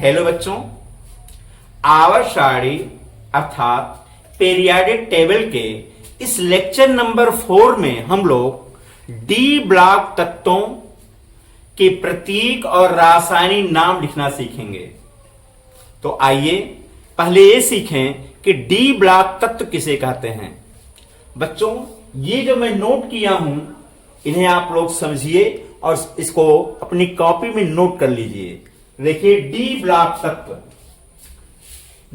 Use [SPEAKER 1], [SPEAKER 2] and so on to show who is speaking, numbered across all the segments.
[SPEAKER 1] Hello बच्चों, आवर्त सारणी अर्थात पीरियाडिक टेबल के इस लेक्चर नंबर 4 में हम लोग डी ब्लॉक तत्वों के प्रतीक और रासायनिक नाम लिखना सीखेंगे। तो आइए पहले ये सीखें कि डी ब्लॉक तत्व किसे कहते हैं। बच्चों, ये जो मैं नोट किया हूं इन्हें आप लोग समझिए और इसको अपनी कॉपी में नोट कर लीजिए। देखिए, डी ब्लॉक तत्व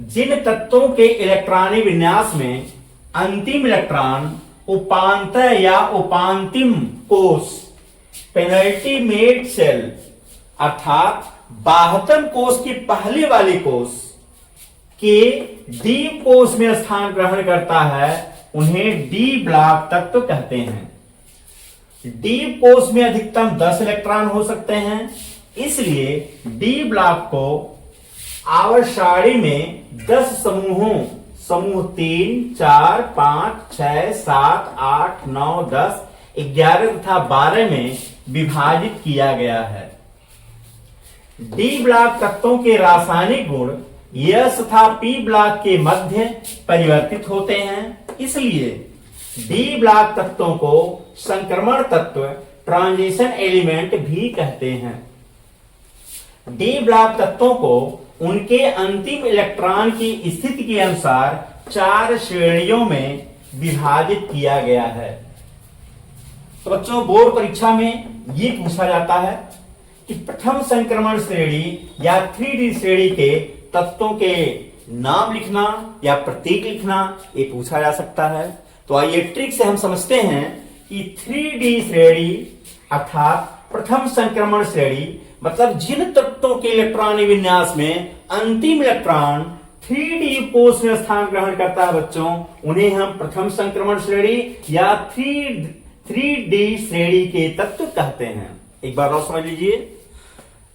[SPEAKER 1] जिन तत्वों के इलेक्ट्रॉनिक विन्यास में अंतिम इलेक्ट्रॉन उपांतर या उपांतिम कोष पेनल्टीमेट सेल अर्थात बाह्यतम कोष की पहले वाली कोष के डी कोष में स्थान ग्रहण करता है, उन्हें डी ब्लॉक तत्व कहते हैं। डी कोष में अधिकतम 10 इलेक्ट्रॉन हो सकते हैं, इसलिए डी ब्लॉक को आवर्त सारणी में 10 समूहों समूह 3, 4, 5, 6, 7, 8, 9, 10, 11 तथा 12 में विभाजित किया गया है। डी ब्लॉक तत्वों के रासायनिक गुण एस तथा पी ब्लॉक के मध्य परिवर्तित होते हैं, इसलिए डी ब्लॉक तत्वों को संक्रमण तत्व ट्रांजिशन एलिमेंट भी कहते हैं। डी ब्लॉक तत्वों को उनके अंतिम इलेक्ट्रॉन की स्थिति के अनुसार 4 श्रेणियों में विभाजित किया गया है। तो बच्चों, बोर्ड परीक्षा में ये पूछा जाता है कि प्रथम संक्रमण श्रेणी या 3D श्रेणी के तत्वों के नाम लिखना या प्रतीक लिखना, ये पूछा जा सकता है। तो आइए ट्रिक से हम समझते हैं कि 3D श्रेणी अर्थात प्रथम संक्रमण श्रेणी मतलब जिन तत्वों के इलेक्ट्रॉनिक विन्यास में अंतिम इलेक्ट्रॉन 3D कोष में स्थान ग्रहण करता है बच्चों, उन्हें हम प्रथम संक्रमण श्रेणी या 3D श्रेणी के तत्व कहते हैं। एक बार और समझ लीजिए,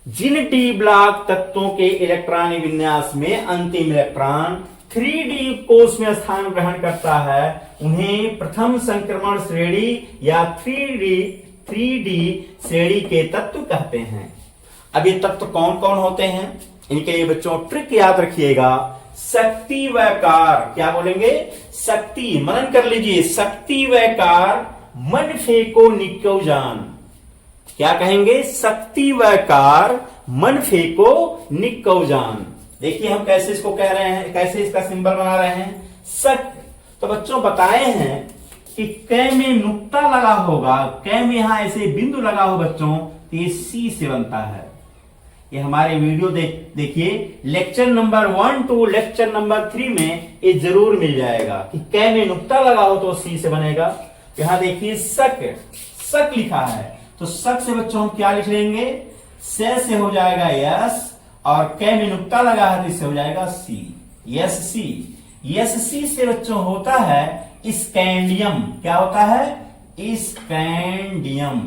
[SPEAKER 1] जिन डी ब्लॉक तत्वों के इलेक्ट्रॉनिक विन्यास में अंतिम इलेक्ट्रॉन 3D कोष में स्थान ग्रहण करता है, उन्हें प्रथम संक्रमण श्रेणी या 3D श्रेणी के तत्व कहते हैं। अब ये तत्व कौन कौन होते हैं, इनके लिए बच्चों ट्रिक याद रखिएगा। शक्ति व कार, क्या बोलेंगे? शक्ति, मनन कर लीजिए। शक्ति व कार मन फेंको निको जान। क्या कहेंगे? शक्ति व कार मन फेंको निको जान। देखिए हम कैसे इसको कह रहे हैं, कैसे इसका सिंबल बना रहे हैं, शक्ति। तो बच्चों बताए हैं कि कै में नुक्ता लगा होगा, कै में यहां ऐसे बिंदु लगा हो बच्चों, तो ये सी से बनता है। ये हमारे वीडियो देखिए lecture number 1 to lecture number 3 में ये जरूर मिल जाएगा कि कै में नुक्ता लगा हो तो सी से बनेगा। यहां देखिए शक लिखा है, तो शक से बच्चों हम क्या लिख लेंगे? से हो जाएगा यस, और कै में नुक्ता लगा है तो इससे हो जाएगा सी, यस सी। यस सी से बच्चों होता है स्कैंडियम। क्या होता है? स्कैंडियम।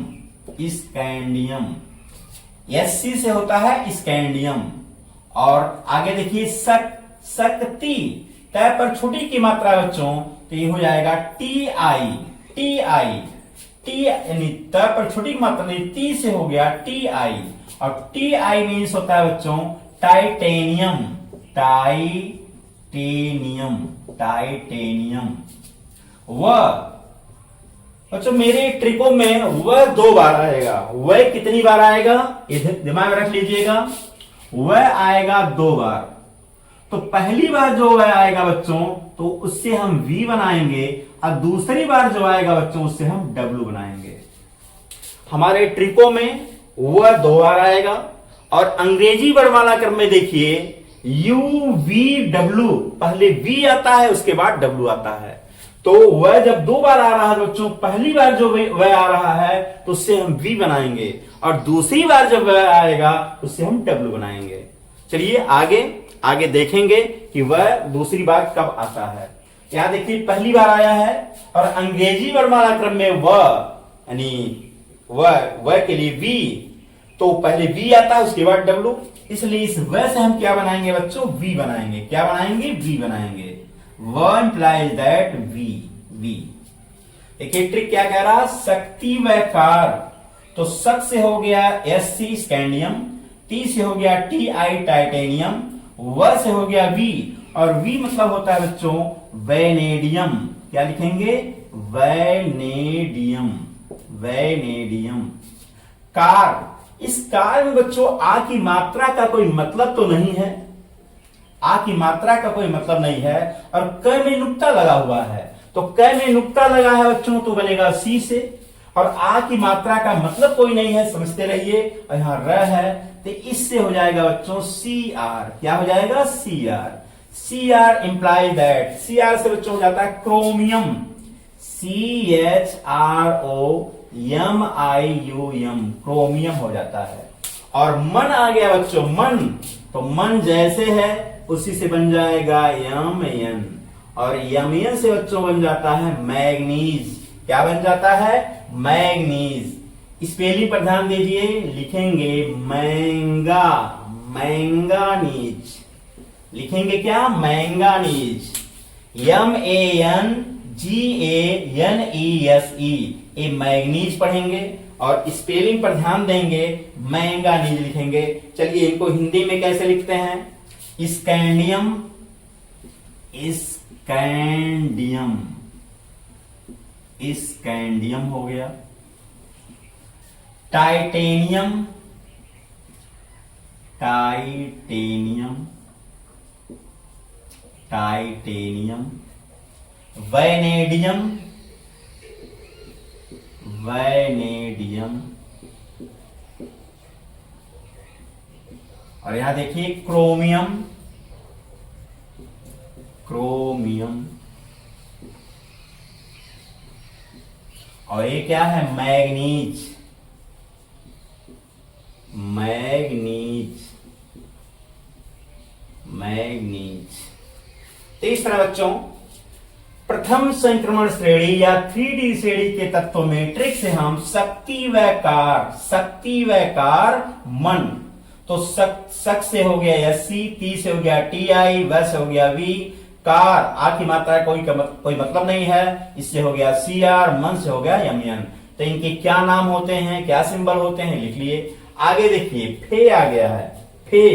[SPEAKER 1] एससी से होता है स्कैंडियम। और आगे देखिए शक्ति, तय पर छोटी की मात्रा बच्चों, तो ये हो जाएगा टी यानी तय पर छोटी की मात्रा नहीं, टी से हो गया टी आई, और टी आई मीन्स होता है बच्चों टाइटेनियम। बच्चों मेरे ट्रिकों में वह 2 बार आएगा। वह कितनी बार आएगा ये दिमाग में रख लीजिएगा, वह आएगा 2 बार। तो पहली बार जो वह आएगा बच्चों, तो उससे हम V बनाएंगे, और दूसरी बार जो आएगा बच्चों उससे हम W बनाएंगे। हमारे ट्रिकों में वह 2 बार आएगा। और अंग्रेजी वर्णमाला क्रम में देखिए UVW, पहले V आता है उसके बाद W आता है। तो वह जब 2 बार आ रहा है बच्चों, पहली बार जो वह आ रहा है तो उससे हम V बनाएंगे, और दूसरी बार जब वह आएगा उससे हम W बनाएंगे। चलिए आगे देखेंगे कि वह दूसरी बार कब आता है। यहां देखिए पहली बार आया है, और अंग्रेजी वर्णमाला क्रम में वह यानी वह के लिए V, तो पहले V आता है उसके बाद W, इसलिए इस वह से हम क्या बनाएंगे बच्चों? V बनाएंगे। क्या बनाएंगे? V बनाएंगे। One implies that we. देखिए ट्रिक क्या कह रहा? शक्ति व कार, तो शक से हो गया SC स्कैंडियम, टी से हो गया टी आई टाइटेनियम, व से हो गया वी, और वी मतलब होता है बच्चों वैनेडियम। क्या लिखेंगे? Vanadium, vanadium. कार, इस कार में बच्चों आ की मात्रा का कोई मतलब तो नहीं है, आ की मात्रा का कोई मतलब नहीं है, और क में नुक्ता लगा हुआ है, तो क में नुक्ता लगा है बच्चों तो बनेगा सी से, और आ की मात्रा का मतलब कोई नहीं है, समझते रहिए। और यहां र है तो इससे हो जाएगा बच्चों सी आर। क्या हो जाएगा? C R. C R implies that, C R से बच्चों हो जाता है क्रोमियम, CHROMIUM, क्रोमियम हो जाता है। और मन आ गया बच्चों, मन, तो मन जैसे है उसी से बन जाएगा यमन, और यमन से बच्चों बन जाता है मैग्नीज। क्या बन जाता है? मैग्नीज। स्पेलिंग पर ध्यान दीजिए, लिखेंगे मैंगा, मैंगानीज, लिखेंगे क्या? मैंगानीज। MANGANESE, ये मैग्नीज पढ़ेंगे, और स्पेलिंग पर ध्यान देंगे, मैंगानीज लिखेंगे। चलिए इनको हिंदी में कैसे लिखते हैं? स्कैंडियम, स्कैंडियम, स्कैंडियम हो गया। Titanium, titanium, titanium. Vanadium, vanadium. और यहां देखिए क्रोमियम, क्रोमियम। और ये क्या है? Manganese, manganese, manganese. तो इस तरह बच्चों प्रथम संक्रमण श्रेणी या 3D श्रेणी के तत्वों में ट्रिक से हम शक्ति व कार, शक्ति व कार मन, तो शक से हो गया एससी, टी से हो गया टी आई, व से हो गया वी, कार आ की मात्रा कोई मतलब नहीं है, इससे हो गया सी आर, मन से हो गया यमयन। तो इनके क्या नाम होते हैं, क्या सिंबल होते हैं, लिख लिए। आगे देखिए फे आ गया है, फे,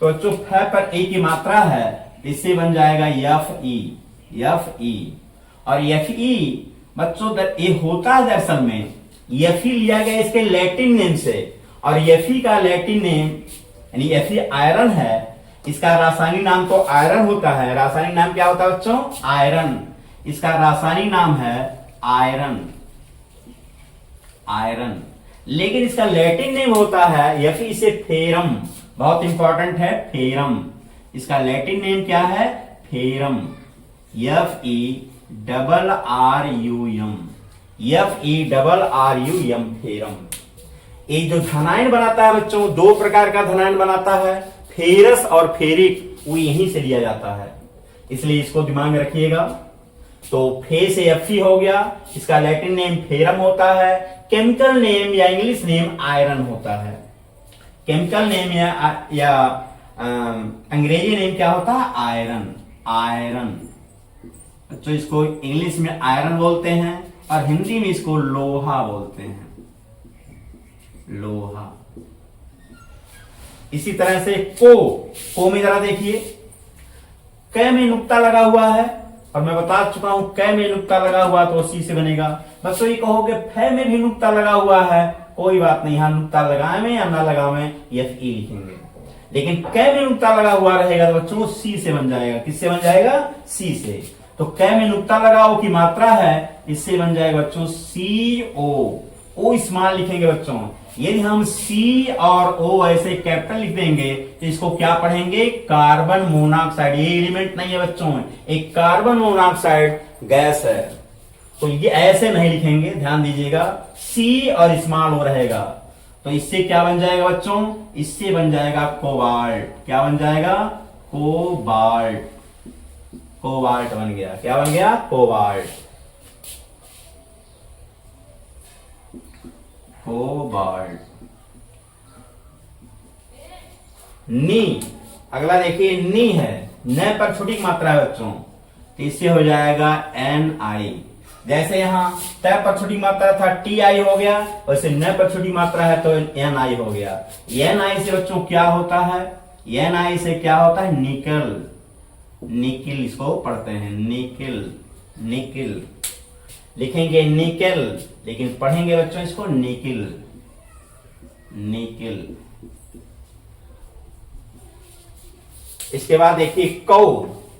[SPEAKER 1] तो जो फे पर ए की मात्रा है इससे बन जाएगा एफ ई, एफ ई। और एफ ई बच्चों ये होता है दरअसल में, एफ ई लिया गया इसके लैटिन नेम से, और एफ ई का लैटिन नेम यानी एफ ई आयरन है, इसका रासायनिक नाम तो आयरन होता है। रासायनिक नाम क्या होता है बच्चों? आयरन। इसका रासायनिक नाम है आयरन, आयरन। लेकिन इसका लैटिन नेम होता है एफ ई से फेरम, बहुत इंपॉर्टेंट है, फेरम। इसका लैटिन नेम क्या है? Ferrum, F E double R U M, F E double R U M, ferrum. ये जो धनायन बनाता है बच्चों, दो प्रकार का धनायन बनाता है, फेरस और फेरिक, वो यहीं से लिया जाता है, इसलिए इसको दिमाग में रखिएगा। तो फे से एफ ई हो गया, इसका लैटिन नेम फेरम होता है, केमिकल नेम या इंग्लिश नेम आयरन होता है। केमिकल नेम या अंग्रेजी नेम क्या होता है? Iron, iron. तो इसको इंग्लिश में आयरन बोलते हैं और हिंदी में इसको लोहा बोलते हैं, लोहा। इसी तरह से को में जरा देखिए, क में नुक्ता लगा हुआ है, और मैं बता चुका हूं क में नुक्ता लगा हुआ तो सी से बनेगा। बस तो ये कहोगे फे में भी नुक्ता लगा हुआ है, कोई बात नहीं, यहां नुक्ता लगाए में या ना लगाए एफ ई लिखेंगे। लेकिन क में नुक्ता लगा हुआ रहेगा तो बच्चों सी से बन जाएगा। किससे बन जाएगा? सी से। तो क में नुक्ता लगाओ की मात्रा है, इससे बन जाएगा बच्चों सी ओ स्मॉल लिखेंगे बच्चों। यदि हम सी और ओ ऐसे कैपिटल लिख देंगे तो इसको क्या पढ़ेंगे? Carbon monoxide. ये एलिमेंट नहीं है बच्चों, एक कार्बन मोनोऑक्साइड गैस है, तो ये ऐसे नहीं लिखेंगे, ध्यान दीजिएगा। सी और स्मॉल ओ रहेगा, तो इससे क्या बन जाएगा बच्चों? इससे बन जाएगा कोबाल्ट। क्या बन जाएगा? कोबाल्ट, कोबाल्ट बन गया। क्या बन गया? Cobalt, cobalt. नी, अगला देखिए नी है, न पर छोटी मात्रा है बच्चों, तो इससे हो जाएगा एन आई। जैसे यहाँ त पर छोटी मात्रा था टी आई हो गया, वैसे न पर छोटी मात्रा है तो एन आई हो गया। एन आई से बच्चों क्या होता है, एन आई से क्या होता है, निकल, निकिल इसको पढ़ते हैं, निकिल, निकिल लिखेंगे निकल, लेकिन पढ़ेंगे बच्चों इसको निकिल, निकिल। इसके बाद देखिए कौ,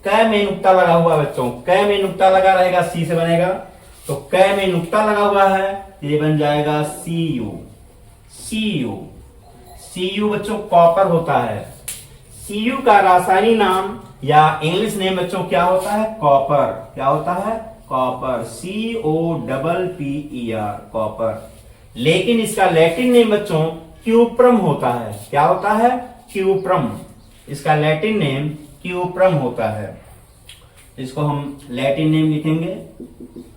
[SPEAKER 1] क में नुक्ता लगा हुआ बच्चों, क में नुक्ता लगा रहेगा, सी से बनेगा, तो क में नुक्ता लगा हुआ है, ये बन जाएगा C U, C U. C U बच्चों कॉपर होता है। सी यू का रासायनिक नाम या इंग्लिश नेम बच्चों क्या होता है, कॉपर। क्या होता है, कॉपर, COPPER, कॉपर। लेकिन इसका लैटिन नेम बच्चों क्यूप्रम होता है। क्या होता है, क्यूप्रम। इसका लैटिन नेम क्यूप्रम होता है। इसको हम लैटिन नेम लिखेंगे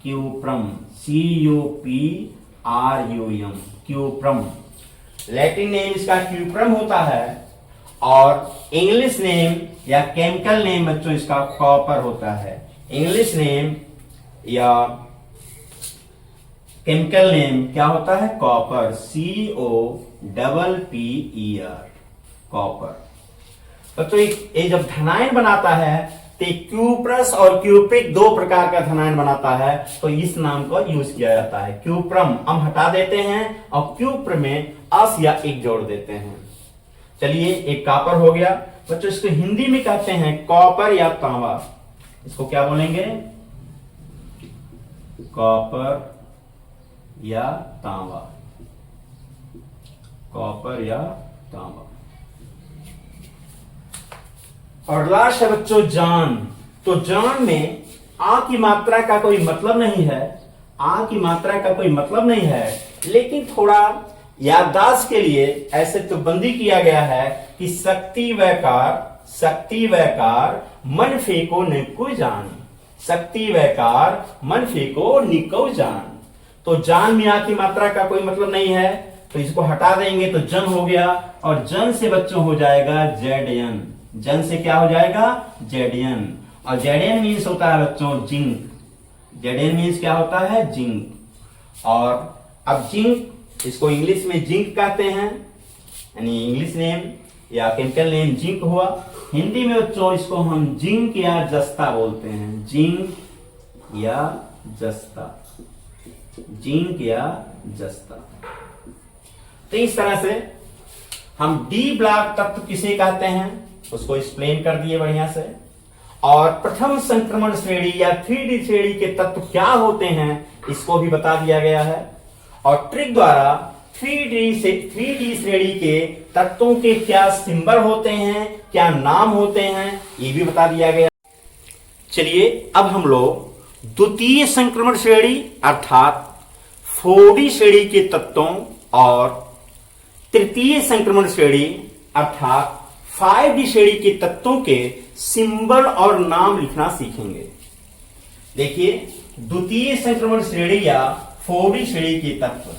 [SPEAKER 1] cuprum, CUPRUM, cuprum. Latin name इसका क्यूप्रम होता है और इंग्लिश नेम या केमिकल नेम बच्चों इसका कॉपर होता है। इंग्लिश नेम या केमिकल नेम क्या होता है, कॉपर, COPPER, कॉपर। तो ये जब धनायन बनाता है तो क्यूप्रस और क्यूप्रिक दो प्रकार का धनायन बनाता है, तो इस नाम को यूज किया जाता है। क्यूप्रम हम हटा देते हैं और क्यूप्र में अस या एक जोड़ देते हैं। चलिए एक कॉपर हो गया बच्चों, इसको हिंदी में कहते हैं कॉपर या तांबा। इसको क्या बोलेंगे, कॉपर या तांबा, कॉपर या तांबा। और लास्ट है बच्चों जान। तो जान में आ की मात्रा का कोई मतलब नहीं है, आ की मात्रा का कोई मतलब नहीं है, लेकिन थोड़ा याददाश्त के लिए ऐसे तो बंदी किया गया है कि शक्ति वैकार, शक्ति वैकार मन फेंको निको जान, शक्ति वैकार मन फेंको निको जान। तो जान में आ की मात्रा का कोई मतलब नहीं है, तो इसको हटा देंगे तो जन हो गया, और जन से बच्चों हो जाएगा जेडयन। जन से क्या हो जाएगा, जेडयन। और जेडयन मीन्स होता है बच्चों जिंक, जेडयन मीन्स क्या होता है, जिंक। और अब जिंक, इसको इंग्लिश में जिंक कहते हैं, यानी इंग्लिश नेम या केमिकल नेम जिंक हुआ। हिंदी में बच्चों इसको हम जिंक या जस्ता बोलते हैं, जिंक या जस्ता, जिंक या जस्ता। तो इस तरह से हम डी ब्लॉक तत्व किसे कहते हैं उसको एक्सप्लेन कर दिए बढ़िया से। और प्रथम संक्रमण श्रेणी या 3D श्रेणी के तत्व क्या होते हैं इसको भी बता दिया गया है। और ट्रिक द्वारा 3D श्रेणी के तत्वों के क्या सिंबल होते हैं, क्या नाम होते हैं, ये भी बता दिया गया। चलिए अब हम लोग द्वितीय संक्रमण श्रेणी अर्थात 4D श्रेणी के तत्वों और तृतीय संक्रमण श्रेणी अर्थात 5D श्रेणी के तत्वों के सिंबल और नाम लिखना सीखेंगे। देखिए द्वितीय संक्रमण श्रेणी या 4D श्रेणी के तत्व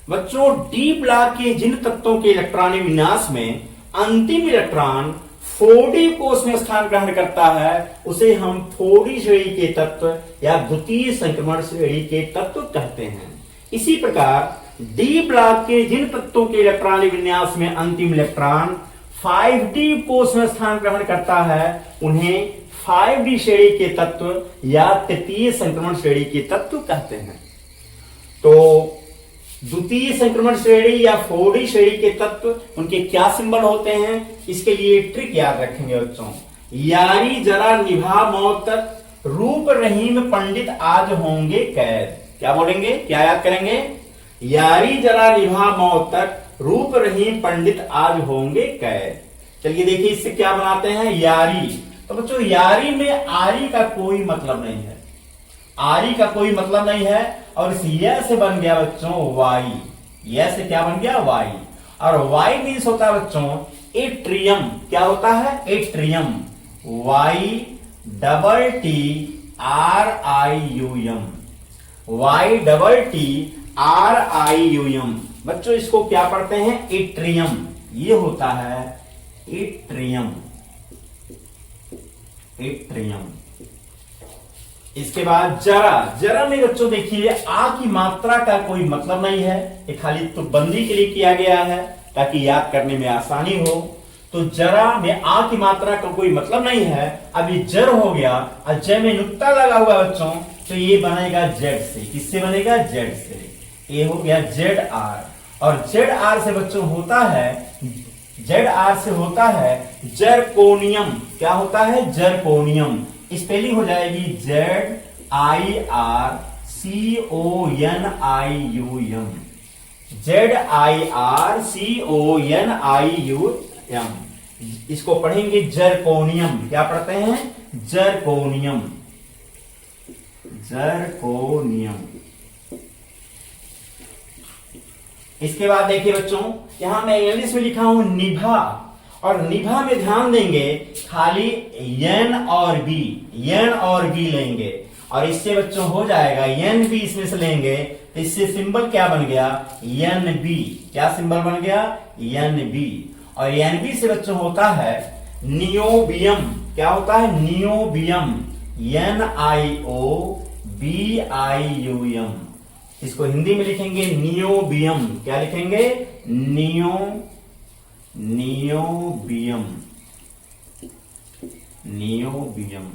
[SPEAKER 1] बच्चों, डी ब्लॉक के जिन तत्वों के इलेक्ट्रॉनिक विन्यास में अंतिम इलेक्ट्रॉन 4D कोष में स्थान ग्रहण करता है उसे हम 4D श्रेणी के तत्व या द्वितीय संक्रमण श्रेणी के तत्व कहते हैं। इसी प्रकार डी ब्लॉक के जिन तत्वों के इलेक्ट्रॉनिक विन्यास में अंतिम इलेक्ट्रॉन 5D कोष में स्थान ग्रहण करता है उन्हें 5D श्रेणी के तत्व या तृतीय संक्रमण श्रेणी के तत्व कहते हैं। तो द्वितीय संक्रमण श्रेणी या 4D श्रेणी के तत्व उनके क्या सिंबल होते हैं, इसके लिए ट्रिक याद रखेंगे बच्चों। यारी जरा निभा मौत तक, रूप रहीम पंडित आज होंगे कैद। क्या बोलेंगे, क्या याद करेंगे, यारी जरा निभा मौत तक, रूप रहीम पंडित आज होंगे कैद। चलिए देखिए इससे क्या बनाते हैं, यारी। तो बच्चों यारी में आरी का कोई मतलब नहीं है, आरी का कोई मतलब नहीं है, और इस य से बन गया बच्चों वाई, य से क्या बन गया, वाई। और वाई मीन्स होता है बच्चों एट्रियम। क्या होता है, एट्रियम, YTTRIUM, YTTRIUM। बच्चों इसको क्या पढ़ते हैं, एट्रियम, ये होता है एट्रियम, एट्रियम। इसके बाद जरा, जरा में बच्चों देखिए आ की मात्रा का कोई मतलब नहीं है, ये खाली तुकबंदी के लिए किया गया है ताकि याद करने में आसानी हो। तो जरा में आ की मात्रा का कोई मतलब नहीं है। अभी जर हो गया और जय में नुक्ता लगा हुआ बच्चों, तो ये बनेगा जेड से। किससे बनेगा? जेड से। ये हो गया जेड आर, और जेड आर से बच्चों होता है, जेड आर से होता है जरकोनियम। क्या होता है? जरकोनियम। स्पेलिंग हो जाएगी Z I R C O N I U M, Z I R C O N I U M. इसको पढ़ेंगे जरकोनियम। क्या पढ़ते हैं? Zirconium, zirconium. इसके बाद देखिए बच्चों, यहां मैं इंग्लिश में लिखा हूं निभा, और निभा में ध्यान देंगे खाली एन और बी, एन और बी लेंगे, और इससे बच्चों हो जाएगा एन बी, इसमें से लेंगे तो इससे सिंबल क्या बन गया? N B. क्या सिंबल बन गया? N B. और एन बी से बच्चों होता है नियोबियम। क्या होता है? Niobium, N I O B I U M. इसको हिंदी में लिखेंगे नियोबियम। क्या लिखेंगे? Niobium, niobium.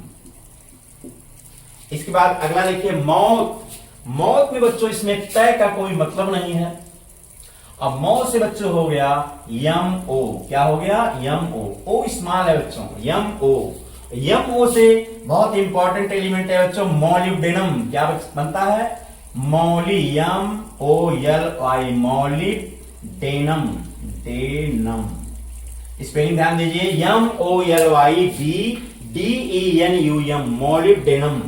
[SPEAKER 1] इसके बाद अगला देखिए मौत। मौत में बच्चों इसमें तय का कोई मतलब नहीं है। अब मौत से बच्चों हो गया यम ओ। क्या हो गया? यम ओ। ओ स्मॉल है बच्चों, यम ओ। यम ओ से बहुत इंपॉर्टेंट एलिमेंट है बच्चों मॉलिब्डेनम। क्या बनता है? मॉलियम ओ एल आई, मॉलिब्डेनम, डेनम। स्पेलिंग ध्यान दीजिए, M O L Y B D E N U M, molybdenum.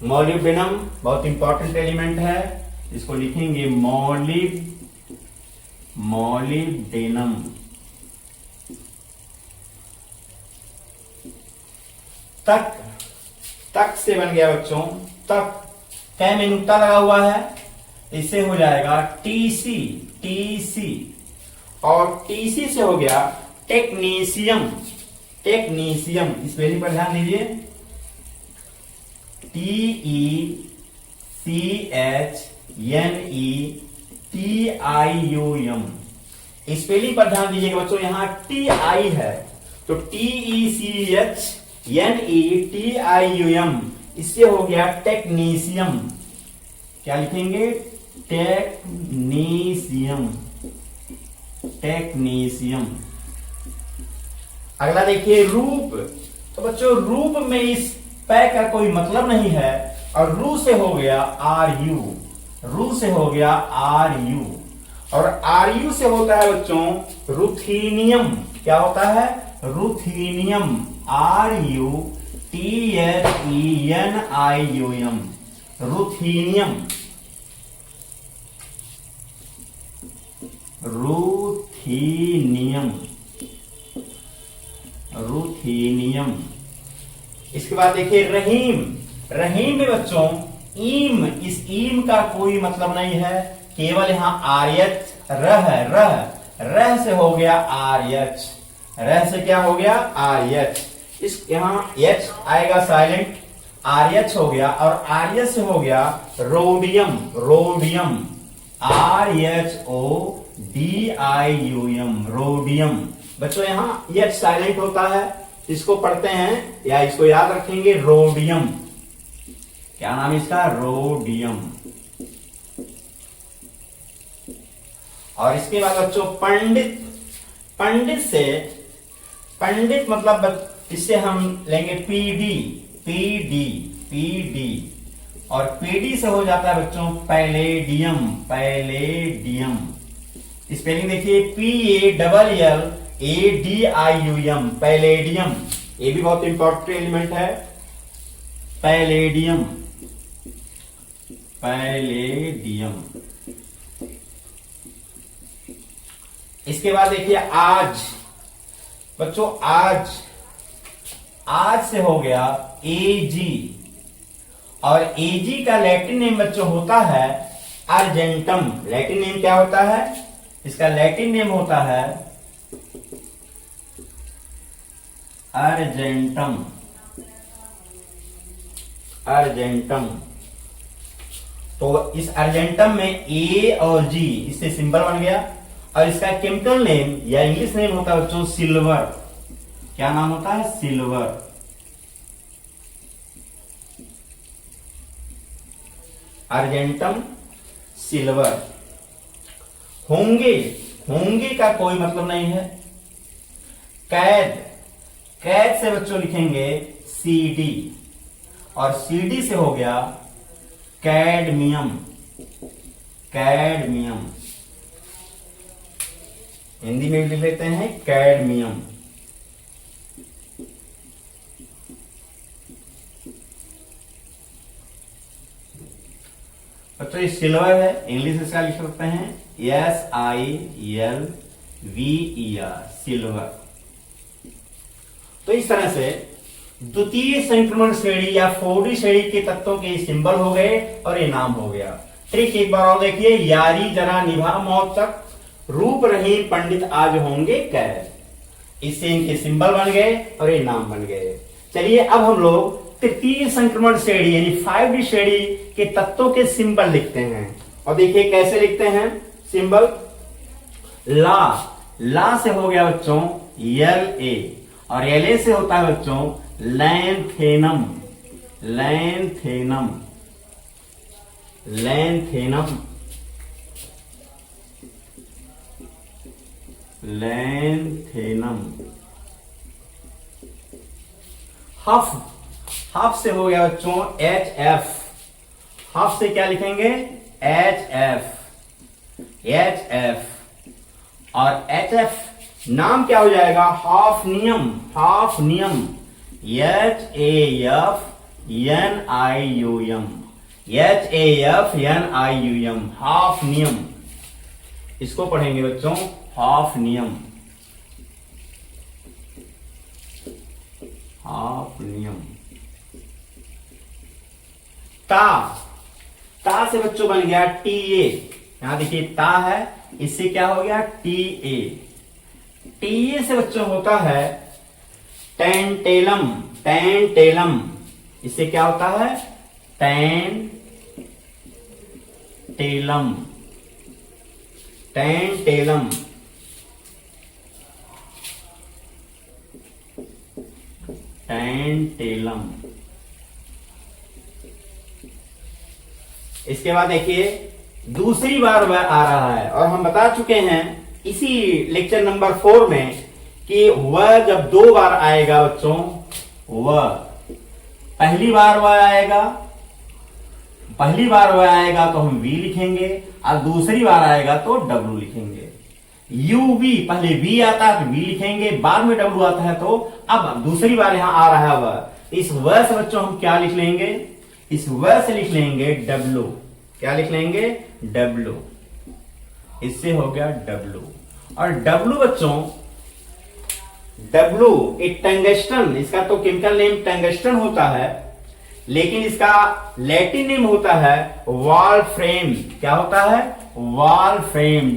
[SPEAKER 1] Molybdenum बहुत इंपॉर्टेंट एलिमेंट है, इसको लिखेंगे मॉलिब्डेनम। तक, तक से बन गया बच्चों तक। कै में नुक्ता लगा हुआ है, इससे हो जाएगा टीसी, टीसी। और टीसी से हो गया टेक्नीशियम, टेक्नीशियम। स्पेलिंग पर ध्यान दीजिए, TECHNETIUM। स्पेलिंग पर ध्यान दीजिएगा बच्चों, यहां टी आई है तो TECHNETIUM, इससे हो गया टेक्नीशियम। क्या लिखेंगे? Technetium, technetium. अगला देखिए रूप। तो बच्चों रूप में इस पै का कोई मतलब नहीं है, और रू से हो गया आर यू, रू से हो गया आर यू। और आर यू से होता है बच्चों रुथीनियम। क्या होता है? रुथीनियम, RUTHENIUM, रुथीनियम, रुथीनियम, रुथीनियम। इसके बाद देखिए रहीम। रहीम में बच्चों ईम, इस ईम का कोई मतलब नहीं है, केवल यहां आर्यच रह, रह से हो गया आर्यच, रह से क्या हो गया? आर्यच। इस यहां एच आएगा साइलेंट, आर्यच हो गया, और आर्यच से हो गया रोडियम, रोडियम, RHODIUM, रोडियम। बच्चों यहां एच साइलेंट होता है, इसको पढ़ते हैं या इसको याद रखेंगे रोडियम। क्या नाम है इसका? रोडियम। और इसके बाद बच्चों पंडित। पंडित से, पंडित मतलब इससे हम लेंगे पीडी, पीडी, पीडी। और पीडी से हो जाता है बच्चों पैलेडियम, पैलेडियम। स्पेलिंग देखिए PALLADIUM, पैलेडियम। ये भी बहुत इंपॉर्टेंट एलिमेंट है, पैलेडियम, पैलेडियम। इसके बाद देखिए आज। बच्चों आज, आज से हो गया एजी, और एजी का लैटिन नेम बच्चों होता है अर्जेंटम। लैटिन नेम क्या होता है? इसका लैटिन नेम होता है अर्जेंटम, अर्जेंटम। तो इस अर्जेंटम में ए और जी इससे सिंबल बन गया, और इसका केमिकल नेम या इंग्लिश नेम होता है बच्चों सिल्वर। क्या नाम होता है? सिल्वर। Argentum silver. होंगे, होंगे का कोई मतलब नहीं है। कैड, कैड से बच्चों लिखेंगे सीडी, और सीडी से हो गया कैडमियम। कैडमियम हिंदी में भी लिख लेते हैं कैडमियम। बच्चों ये सिल्वर है, इंग्लिश इसका लिख सकते हैं SILVER, सिल्वर। तो इस तरह से द्वितीय संक्रमण श्रेणी या 4D श्रेणी के तत्वों के सिंबल हो गए और ये नाम हो गया। ट्रिक एक बार और देखिए, यारी जरा निभा मौत तक, रूप रहीम पंडित आज होंगे कैद। इससे इनके सिंबल बन गए और ये नाम बन गए। चलिए अब हम लोग तृतीय संक्रमण श्रेणी यानी 5D श्रेणी के तत्वों के सिंबल लिखते हैं। और देखिए कैसे लिखते हैं सिंबल। ला, ला से हो गया बच्चों LA, और LA से होता है बच्चों लैंथेनम। Lanthanum, lanthanum, lanthanum. हफ, हफ से हो गया बच्चों HF। हफ से क्या लिखेंगे? HF, HF। और HF नाम क्या हो जाएगा? Hafnium, hafnium, HAFNIUM, HAFNIUM, hafnium. इसको पढ़ेंगे बच्चों हाफनियम, हाफनियम। ता, ता से बच्चों बन गया TA। यहां देखिए ता है, इससे क्या हो गया? TA। TA से बच्चों होता है टेंटेलम, टेंटेलम। इससे क्या होता है? Tantalum, tantalum. टेंटेलम। इसके बाद देखिए दूसरी बार वह आ रहा है, और हम बता चुके हैं इसी लेक्चर नंबर 4 में कि वह जब 2 बार आएगा बच्चों, वह पहली बार वह आएगा, पहली बार वह आएगा तो हम V लिखेंगे, और दूसरी बार आएगा तो W लिखेंगे। UV, पहले V आता है तो V लिखेंगे, बाद में W आता है तो अब दूसरी बार यहां आ रहा है वह, इस वह से बच्चों हम क्या लिख लेंगे? इस वह से लिख लेंगे W। क्या लिख लेंगे? W। इससे हो गया W। और W बच्चों, W एक टंगस्टन, इसका तो केमिकल नेम टंगस्टन होता है, लेकिन इसका लैटिन नेम होता है वॉल्फ्रेम। क्या होता है? वॉल्फ्रेम,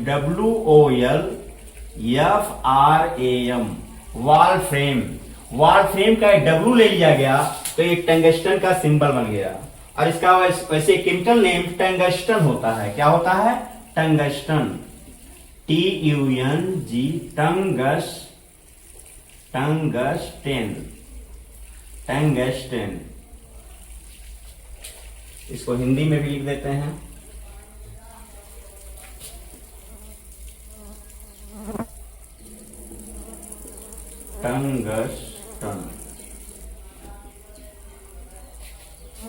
[SPEAKER 1] WOLFRAM, वॉल्फ्रेम। वॉल्फ्रेम का W ले लिया गया तो एक टंगस्टन का सिंबल बन गया, और इसका वैसे केमिकल नेम टंगस्टन होता है। क्या होता है? Tungsten, TUNG, टंगस्टेन, टंगस्टेन। इसको हिंदी में भी लिख देते हैं टंगस्टन,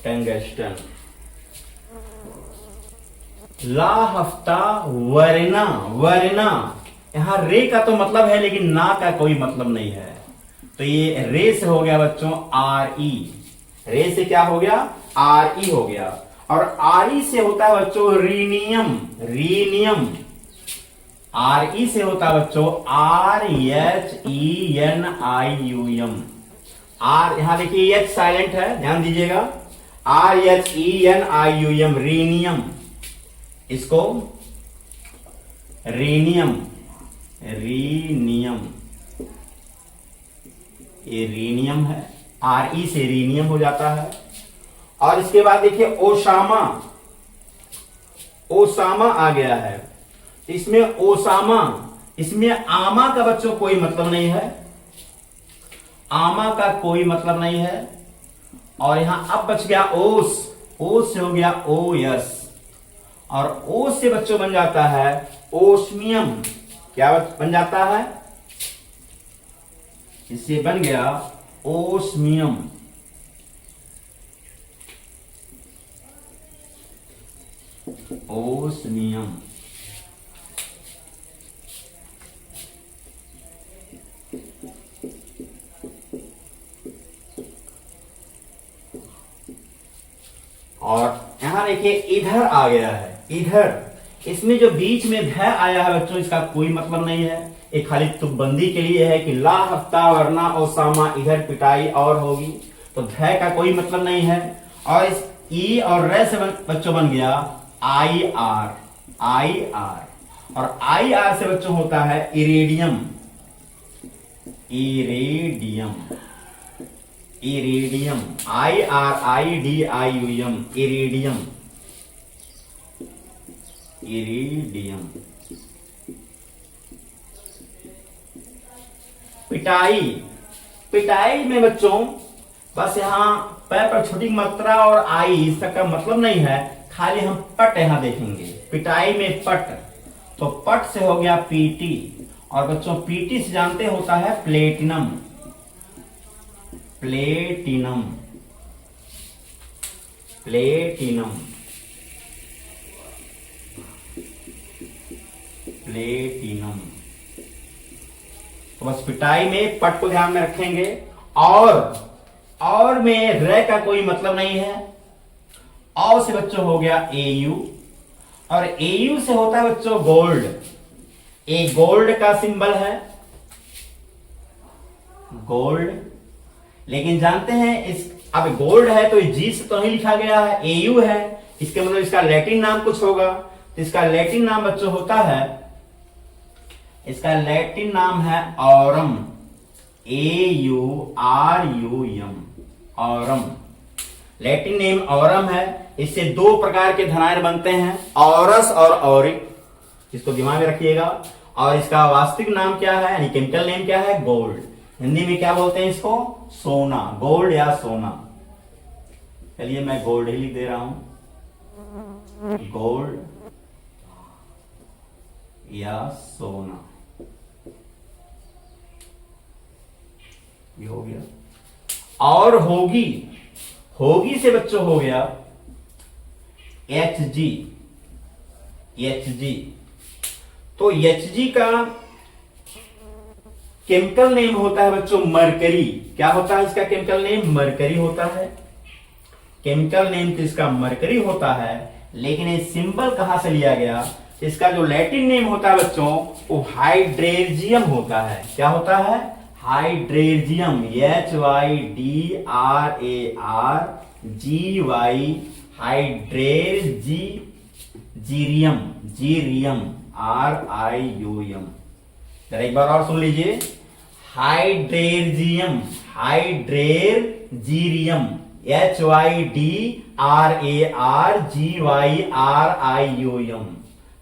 [SPEAKER 1] टंगस्टन। ला हफ्ता वरना, वरना। यहां रे का तो मतलब है लेकिन ना का कोई मतलब नहीं है, तो ये रे से हो गया बच्चों RE। रे से क्या हो गया? RE हो गया। और RE से होता है बच्चों रीनियम, रीनियम। RE से होता है बच्चों RHENIUM। R, यहां देखिए H साइलेंट है, ध्यान दीजिएगा, RHENIUM, रीनियम। इसको रीनियम, रीनियम, ये रीनियम है, RE से रीनियम हो जाता है। और इसके बाद देखिए ओसामा, ओसामा आ गया है। इसमें ओसामा, इसमें आमा का बच्चों कोई मतलब नहीं है, आमा का कोई मतलब नहीं है। और यहां अब बच गया ओस, ओस से हो गया ओ यस, और ओस से बच्चों बन जाता है ओस्मियम। क्या बन जाता है? इससे बन गया ओस्मियम। ओस्मियम। और यहां देखिए इधर आ गया है, इधर। इसमें जो बीच में ध आया है बच्चों, इसका कोई मतलब नहीं है, ये खाली तुकबंदी के लिए है कि ला हफ्ता वरना ओसामा, इधर पिटाई और होगी, तो ध का कोई मतलब नहीं है। और इस ई और रे से बच्चों बन गया आई आर, आई आर। और आई आर से बच्चों होता है iridium, iridium, iridium, I R I D I U M, iridium, iridium. पिटाई, पिटाई में बच्चों बस यहां पैर पर छोटी मात्रा और आई, इसका का मतलब नहीं है, खाली हम पट यहां देखेंगे। पिटाई में पट, तो पट से हो गया पीटी, और बच्चों पीटी से जानते होता है प्लेटिनम, प्लेटिनम, प्लेटिनम, प्लेटिनम। तो बस पिटाई में पट को ध्यान में रखेंगे। और में रे का कोई मतलब नहीं है। औ से बच्चों हो गया एयू, और एयू से होता है बच्चों गोल्ड, ए गोल्ड का सिंबल है, गोल्ड। लेकिन जानते हैं इस, अब गोल्ड है तो जी से तो नहीं लिखा गया है, एयू है, इसके मतलब इसका लैटिन नाम कुछ होगा। तो इसका लैटिन नाम बच्चों होता है, इसका लैटिन नाम है aurum, A U R U M, aurum. Latin name aurum है। इससे दो प्रकार के धनायन बनते हैं, ऑरस और ऑरिक, इसको दिमाग में रखिएगा। और इसका वास्तविक नाम क्या है, यानी केमिकल नेम क्या है, गोल्ड। हिंदी में क्या बोलते हैं इसको, सोना, गोल्ड या सोना। चलिए मैं गोल्ड ही लिख दे रहा हूं, गोल्ड या सोना, ये हो गया। और होगी, होगी से बच्चों हो गया एच जी, एच जी। तो एच जी का केमिकल नेम होता है बच्चों मरकरी। क्या होता है इसका केमिकल नेम, मरकरी होता है। केमिकल नेम तो इसका मरकरी होता है, लेकिन ये सिंबल कहां से लिया गया, इसका जो लैटिन नेम होता है बच्चों वो हाइड्रेजियम होता है। क्या होता है, hydrargyrum, H Y D R A R G Y, हाइड्रेजी, जीरियम, जीरियम, आर आई यू एम। जरा एक बार और सुन लीजिए, hydrargyrum, hydrargyrum, H Y D R A R G Y R I U M,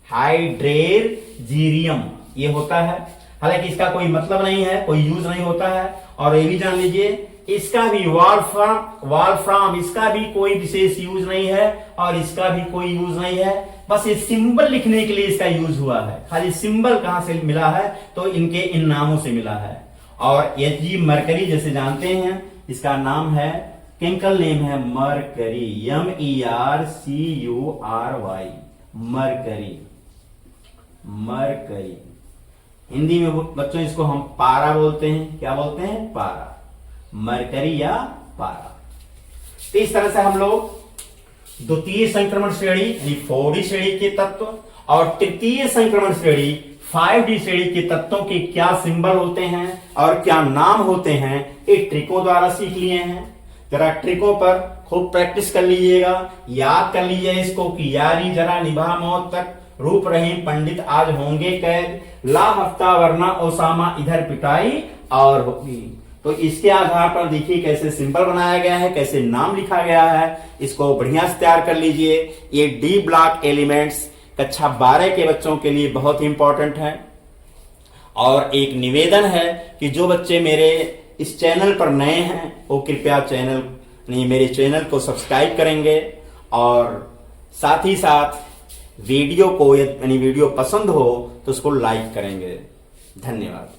[SPEAKER 1] hydrargyrum ये होता है। हालांकि इसका कोई मतलब नहीं है, कोई यूज नहीं होता है। और ये भी जान लीजिए, इसका भी वॉल्फ्राम, इसका भी कोई विशेष यूज नहीं है, और इसका भी कोई यूज नहीं है। बस ये सिंबल लिखने के लिए इसका यूज हुआ है। खाली सिंबल कहां से मिला है, तो इनके इन नामों से मिला है। और एच जी मरकरी जैसे जानते हैं, इसका नाम है, केमिकल नेम है mercury, M E R C U R Y, mercury, mercury. Hindi में बच्चों इसको हम पारा बोलते हैं। क्या बोलते हैं, पारा, मरकरी या पारा। तो इस तरह से हम लोग द्वितीय संक्रमण श्रेणी यानी 4D श्रेणी के तत्व और तृतीय संक्रमण श्रेणी 5D श्रेणी के तत्वों के क्या सिंबल होते हैं और क्या नाम होते हैं, ये ट्रिकों द्वारा सीख लिए हैं। जरा ट्रिकों पर खूब प्रैक्टिस कर लीजिएगा, याद कर लीजिए इसको कि यारी जरा निभा मौत तक, रूप रहीम पंडित आज होंगे कैद, ला हफ्ता वरना ओसामा, इधर पिटाई और होगी। तो इसके आधार पर देखिए कैसे सिंबल बनाया गया है, कैसे नाम लिखा गया है, इसको बढ़िया से तैयार कर लीजिए। ये डी ब्लॉक एलिमेंट्स कक्षा 12 के बच्चों के लिए बहुत ही इंपॉर्टेंट है। और एक निवेदन है कि जो बच्चे मेरे इस चैनल पर नए हैं वो कृपया मेरे चैनल को सब्सक्राइब करेंगे और साथ ही साथ वीडियो को, यानी वीडियो पसंद हो तो उसको लाइक करेंगे। धन्यवाद।